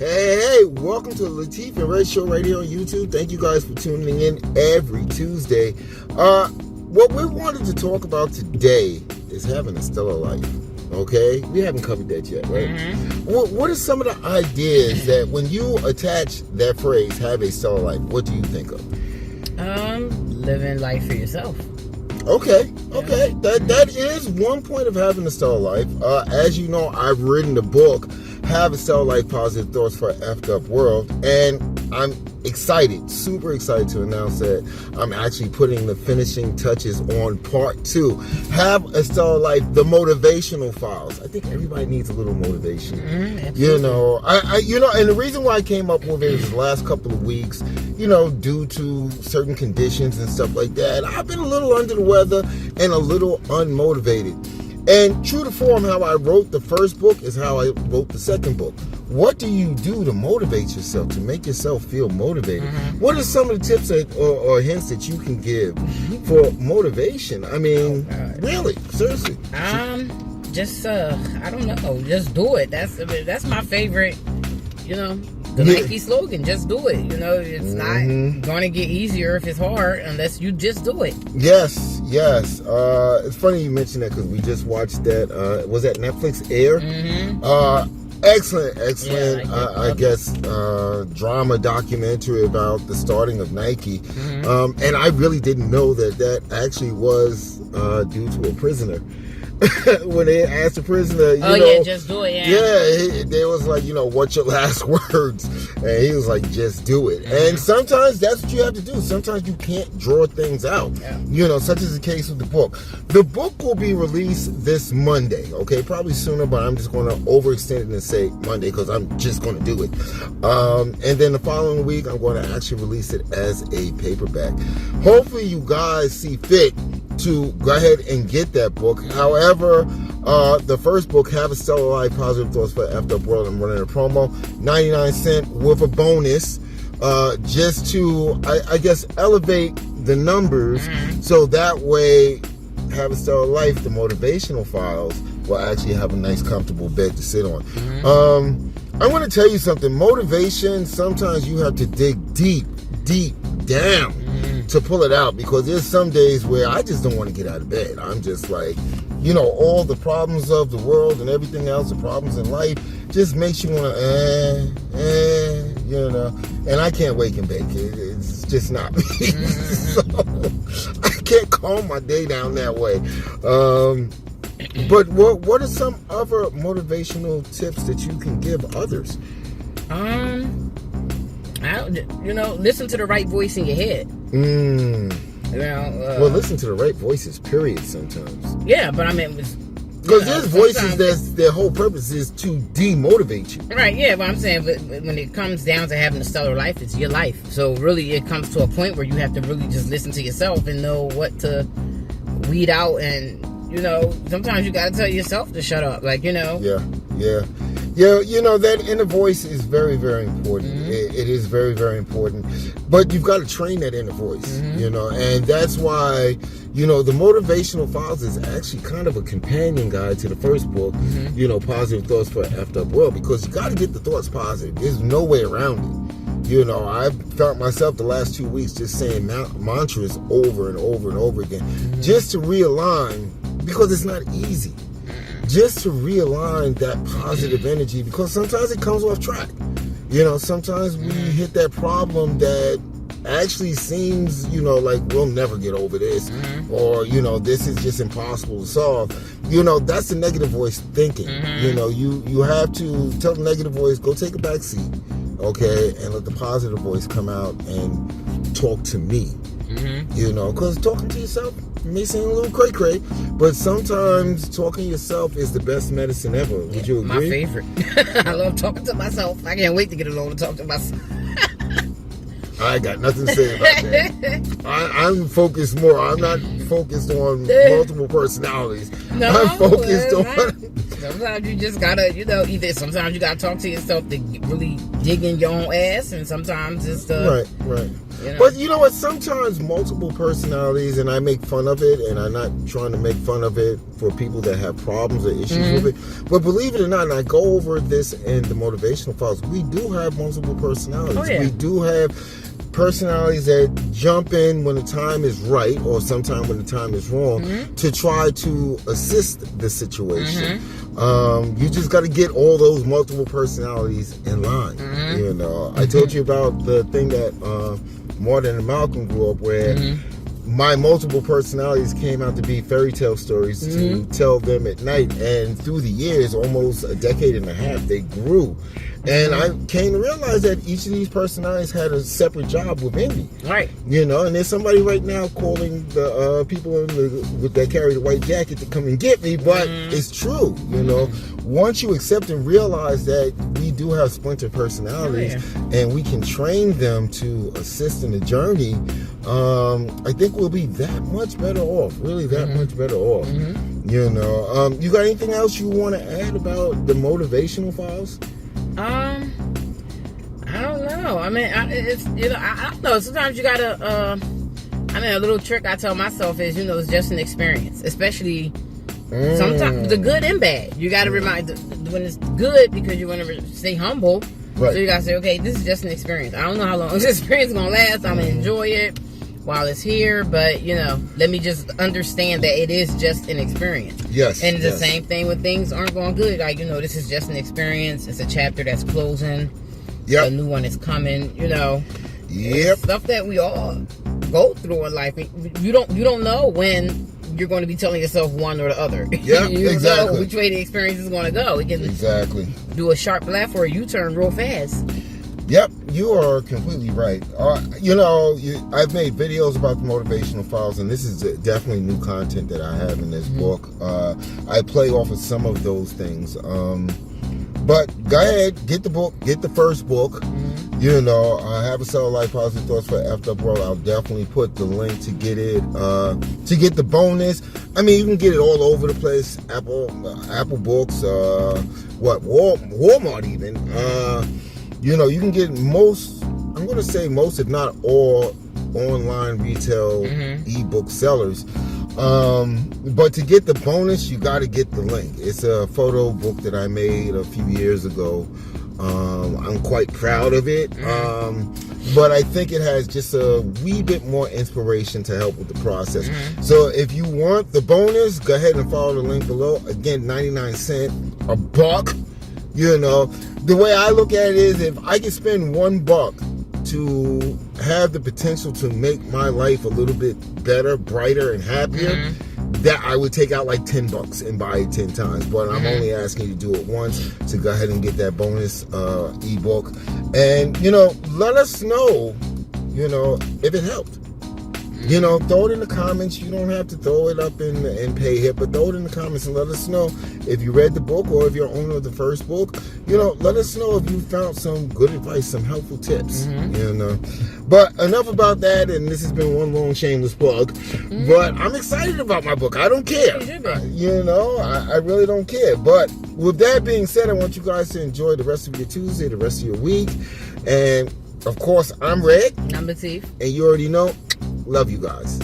Hey, welcome to Latif and Red Show Radio on YouTube. Thank you guys for tuning in every Tuesday. What we wanted to talk about today is having a stellar life. Okay? We haven't covered that yet, right? Mm-hmm. What are some of the ideas that when you attach that phrase, have a stellar life, what do you think of? Living life for yourself. Okay. That is one point of having a stellar life. As you know, I've written the book, Have a Stellar Life, Positive Thoughts for a Effed Up World, and I'm excited, super excited to announce that I'm actually putting the finishing touches on part 2. Have a Stellar Life, the motivational files. I think everybody needs a little motivation. You know, and the reason why I came up with it is the last couple of weeks, due to certain conditions and stuff like that, I've been a little under the weather and a little unmotivated. And true to form, how I wrote the first book is how I wrote the second book. What do you do to motivate yourself, to make yourself feel motivated? What are some of the tips or hints that you can give for motivation? I mean, really, seriously. Just I don't know, just do it. That's my favorite, the Nike slogan, just do it. It's not going to get easier if it's hard unless you just do it. Yes. It's funny you mentioned that because we just watched that. Was that Netflix Air? Excellent. Yeah, I guess drama documentary about the starting of Nike. And I really didn't know that actually was due to a prisoner. When they asked the prisoner, just do it. They was like, what's your last words? And he was like, just do it. And sometimes that's what you have to do. Sometimes you can't draw things out. Such as the case with the book. The book will be released this Monday, okay? Probably sooner, but I'm just going to overextend it and say Monday because I'm just going to do it. And then the following week, I'm going to actually release it as a paperback. Hopefully you guys see fit to go ahead and get that book. However, the first book, Have a Stellar Life, Positive Thoughts for an Effed Up World, I'm running a promo, 99 cents with a bonus, just to, I guess, elevate the numbers, so that way, Have a Stellar Life, the motivational files, will actually have a nice, comfortable bed to sit on. I want to tell you something. Motivation, sometimes you have to dig deep down to pull it out, because there's some days where I just don't want to get out of bed. I'm just like, all the problems of the world and everything else, the problems in life, just makes you want to, and I can't wake and bake. It's just not me. So I can't calm my day down that way. But what are some other motivational tips that you can give others? Listen to the right voice in your head. Well, listen to the right voices, period, sometimes. Yeah, but I mean, because there's voices that's their whole purpose is to demotivate you. Right, yeah, but I'm saying, but when it comes down to having a stellar life, it's your life. So really, it comes to a point where you have to really just listen to yourself and know what to weed out. And, sometimes you got to tell yourself to shut up. Yeah, that inner voice is very, very important. It is very, very important. But you've got to train that inner voice, and that's why, the motivational files is actually kind of a companion guide to the first book, Positive Thoughts for an Effed Up World, because you got to get the thoughts positive. There's no way around it. I've felt myself the last 2 weeks just saying mantras over and over and over again, just to realign, because it's not easy. Just to realign that positive energy, because sometimes it comes off track. Sometimes we hit that problem that actually seems, like we'll never get over this, or, this is just impossible to solve. That's the negative voice thinking. You have to tell the negative voice, go take a back seat, okay, and let the positive voice come out and talk to me. Because talking to yourself may seem a little cray-cray, but sometimes talking to yourself is the best medicine ever. Would you agree? My favorite. I love talking to myself. I can't wait to get alone to talk to myself. I got nothing to say about that. I'm focused more. I'm not focused on multiple personalities. No, I'm focused on Sometimes you just gotta, either sometimes you gotta talk to yourself to really dig in your own ass, and sometimes it's right. But you know what? Sometimes multiple personalities, and I make fun of it, and I'm not trying to make fun of it for people that have problems or issues with it. But believe it or not, and I go over this in the motivational files, we do have multiple personalities. Oh, yeah. We do have personalities that jump in when the time is right, or sometime when the time is wrong, to try to assist the situation. You just got to get all those multiple personalities in line. I told you about the thing that Martin and Malcolm grew up where my multiple personalities came out to be fairy tale stories to tell them at night, and through the years, almost a decade and a half, they grew. And I came to realize that each of these personalities had a separate job within me. Right. And there's somebody right now calling the people that carry the white jacket to come and get me, but it's true. Once you accept and realize that we do have splinter personalities, and we can train them to assist in the journey, I think we'll be that much better off. Really, that much better off. You got anything else you want to add about the motivational files? I don't know. I mean, it's I don't know. Sometimes you gotta. A little trick I tell myself is, it's just an experience, especially sometimes the good and bad. You gotta remind when it's good, because you want to stay humble. Right. So you gotta say, okay, this is just an experience. I don't know how long this experience is gonna last. I'm gonna enjoy it while it's here, but let me just understand that it is just an experience. Yes. And the same thing when things aren't going good. Like, this is just an experience. It's a chapter that's closing. Yep. A new one is coming. Yep. It's stuff that we all go through in life. You don't know when you're going to be telling yourself one or the other. Yeah, you exactly. know which way the experience is going to go. It can do a sharp left or a U-turn real fast. Yep, you are completely right. I've made videos about the motivational files, and this is definitely new content that I have in this book. I play off of some of those things. But go ahead, get the book, get the first book. I have a Cell Life Positive Thoughts for Effed Up World. I'll definitely put the link to get it, to get the bonus. I mean, you can get it all over the place. Apple Books, Walmart even. You can get most, I'm going to say most, if not all, online retail ebook sellers. But to get the bonus, you got to get the link. It's a photo book that I made a few years ago. I'm quite proud of it. But I think it has just a wee bit more inspiration to help with the process. So if you want the bonus, go ahead and follow the link below. Again, 99 cents, $1. The way I look at it is, if I can spend $1 to have the potential to make my life a little bit better, brighter, and happier, that I would take out like $10 and buy it 10 times. But I'm only asking you to do it once, to go ahead and get that bonus ebook. And, let us know, if it helped. Throw it in the comments. You don't have to throw it up and pay here, but throw it in the comments and let us know if you read the book, or if you're owner of the first book. Let us know if you found some good advice, some helpful tips. But enough about that, and this has been one long shameless plug. But I'm excited about my book. I don't care. I really don't care. But with that being said, I want you guys to enjoy the rest of your Tuesday, the rest of your week. And of course, I'm Red. I'm Latif. And you already know, love you guys.